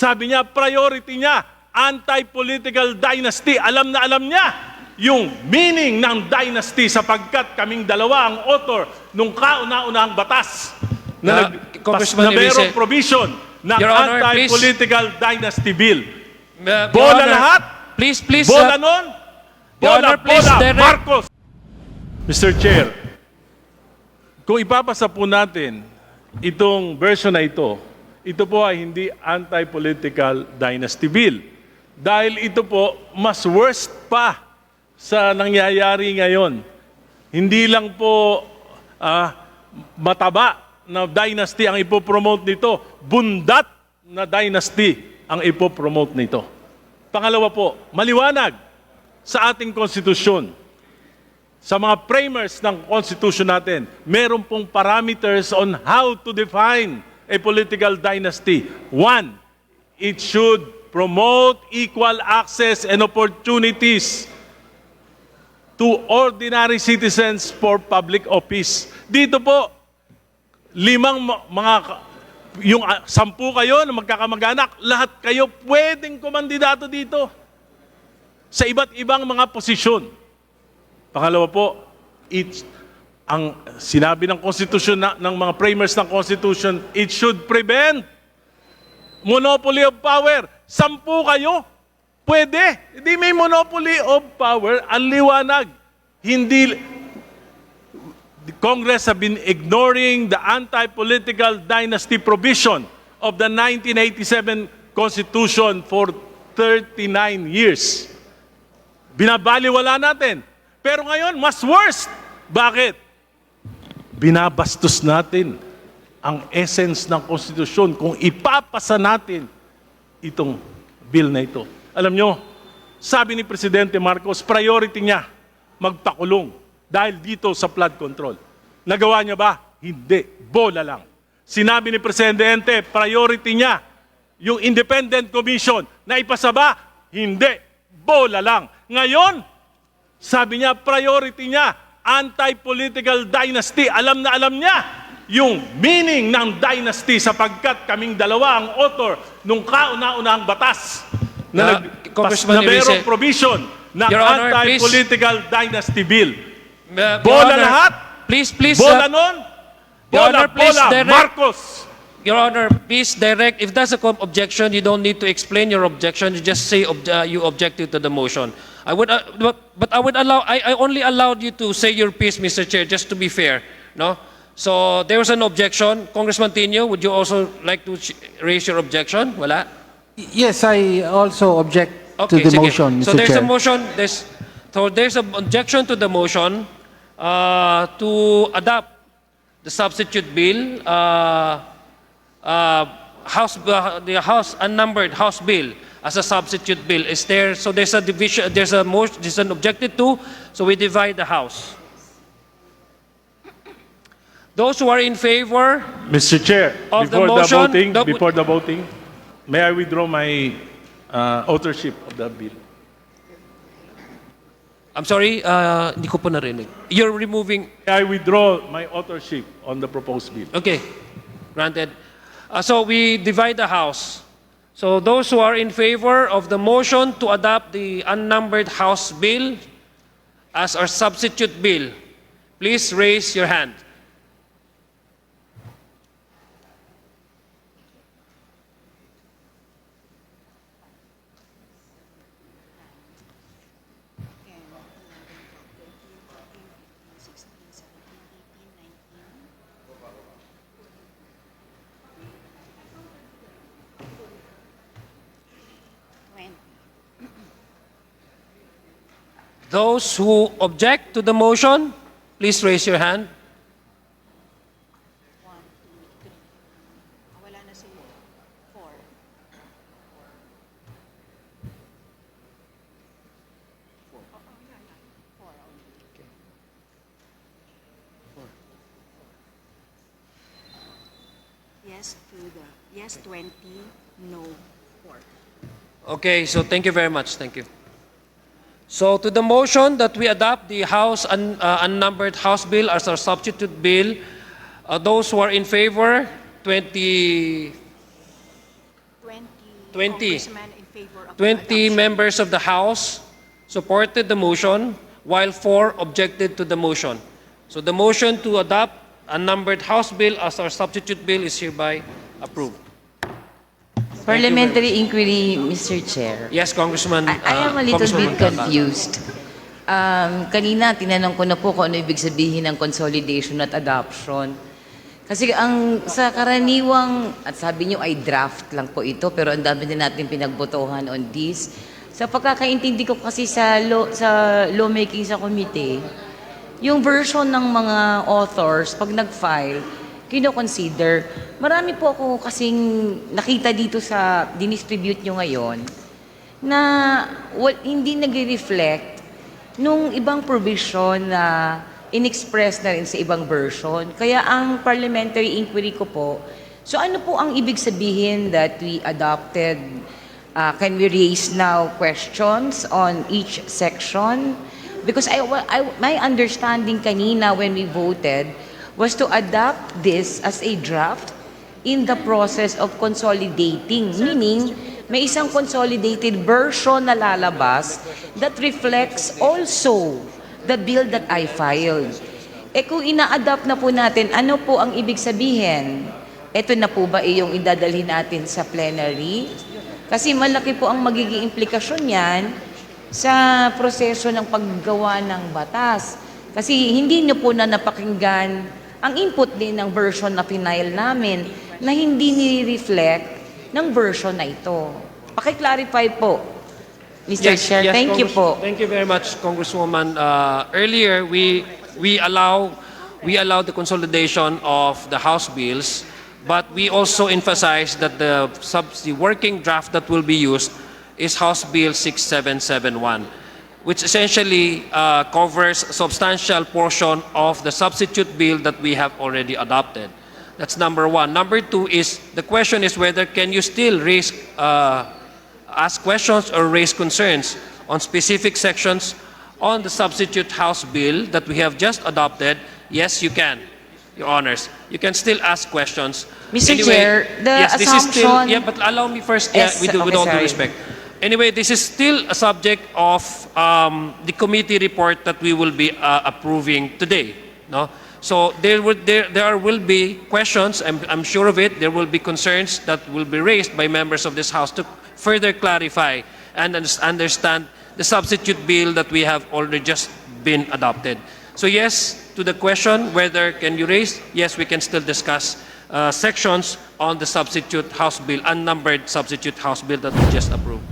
Sabi niya, priority niya, anti-political dynasty. Alam na alam niya yung meaning ng dynasty sapagkat kaming dalawa ang author nung kauna-unahang batas na, Congressman na mayroong Eunice, provision ng Your Honor, anti-political dynasty bill. Your Bola Honor, lahat. Please, Bola nun. Your Bola, Honor, please, bola, direct- Marcos. Mr. Chair, kung ipapasa po natin itong version na ito po ay hindi anti-political dynasty bill. Dahil ito po, mas worst pa sa nangyayari ngayon. Hindi lang po mataba na dynasty ang ipopromote nito, bundat na dynasty ang ipopromote nito. Pangalawa po, maliwanag sa ating konstitusyon, sa mga framers ng konstitusyon natin, meron pong parameters on how to define a political dynasty. One, it should promote equal access and opportunities to ordinary citizens for public office. Dito po, yung 10 kayo na magkakamag-anak, lahat kayo pwedeng kumandidato dito sa iba't ibang mga posisyon. Pangalawa po, ang sinabi ng Constitution ng mga framers ng Constitution, it should prevent monopoly of power. 10 kayo, pwede. Hindi may monopoly of power, ang liwanag. Hindi, the Congress have been ignoring the anti-political dynasty provision of the 1987 Constitution for 39 years. Binabaliwala natin. Pero ngayon, mas worse. Bakit? Binabastos natin ang essence ng konstitusyon kung ipapasa natin itong bill na ito. Alam nyo, sabi ni Presidente Marcos, priority niya magpakulong dahil dito sa flood control. Nagawa niya ba? Hindi. Bola lang. Sinabi ni Presidente, priority niya yung independent commission na ipasa ba? Hindi. Bola lang. Ngayon, sabi niya, priority niya, anti-political dynasty. Alam na alam niya yung meaning ng dynasty sapagkat kaming dalawa ang author nung kauna-unahang batas na mayroong provision ng Your Honor, anti-political dynasty bill. Your Bola Honor, lahat. Please, Bola nun. Your Bola, Honor, please bola, direct- Marcos. Your Honor, please direct. If that's a objection, you don't need to explain your objection. You just say you objected to the motion. I would, but I would allow. I only allowed you to say your piece, Mr. Chair, just to be fair. No. So there was an objection. Congressman Tino, would you also like to raise your objection? Wala. Yes, I also object to the sige. motion, Mr. So there's Chair. a motion. There's an objection to the motion to adopt the substitute bill, the House unnumbered House bill as a substitute bill. Is there? So there's a division. There's a motion. There's an objected to. So we divide the House. Those who are in favor. Mr. Chair, Of the before motion, before the voting, may I withdraw my authorship of the bill? I'm sorry, hindi ko po narinig. You're removing. May I withdraw my authorship on the proposed bill? Okay, granted. So we divide the House. So those who are in favor of the motion to adopt the unnumbered House bill as our substitute bill, please raise your hand. Those who object to the motion, please raise your hand. Wala na si 4. Yes 20, no 4. Okay, so thank you very much. Thank you. So to the motion that we adopt the House unnumbered House bill as our substitute bill, those who are in favor, 20, 20 20. congressmen in favor of the 20 adoption. members of the House supported the motion, while 4 objected to the motion. So the motion to adopt a numbered House bill as our substitute bill is hereby approved. Parliamentary inquiry, Mr. Chair. Yes, Congressman. I am a little Congresswoman bit Cata. confused. Kanina, tinanong ko na po kung ano ibig sabihin ng consolidation at adoption. Kasi sa karaniwang, at sabi niyo ay draft lang po ito, pero ang dami din natin pinagbotohan on this. Sa pagkakaintindi ko kasi sa lawmaking sa committee, yung version ng mga authors, pag nag-file, kino-consider. Marami po ako kasing nakita dito sa dinistribute nyo ngayon na hindi nagre-reflect nung ibang provision na in-express na rin sa ibang version. Kaya ang parliamentary inquiry ko po, so ano po ang ibig sabihin that we adopted? Can we raise now questions on each section? Because my understanding kanina when we voted was to adopt this as a draft in the process of consolidating. Meaning, may isang consolidated version na lalabas that reflects also the bill that I filed. Kung ina-adapt na po natin, ano po ang ibig sabihin? Ito na po ba yung idadalhin natin sa plenary? Kasi malaki po ang magiging implikasyon yan sa proseso ng paggawa ng batas. Kasi hindi nyo po na napakinggan ang input din ng version na pinail namin na hindi nire-reflect ng version na ito. Paki-clarify po, Mr. Chair. Thank you po. Thank you very much, Congresswoman. Earlier, we allow the consolidation of the House bills, but we also emphasize that the working draft that will be used is House Bill 6771. Which essentially covers a substantial portion of the substitute bill that we have already adopted. That's number one. Number two is, the question is whether can you still ask questions or raise concerns on specific sections on the substitute House bill that we have just adopted. Yes, you can, Your Honors. You can still ask questions. Mr. Chair, the this is still, assumption- yeah, but allow me first, Yes, with okay, all due sorry. respect. Anyway, this is still a subject of the committee report that we will be approving today. No? So there will be questions, I'm sure of it, there will be concerns that will be raised by members of this House to further clarify and understand the substitute bill that we have already just been adopted. So yes, to the question whether can you raise, yes, we can still discuss sections on the substitute House bill, unnumbered substitute House bill that we just approved.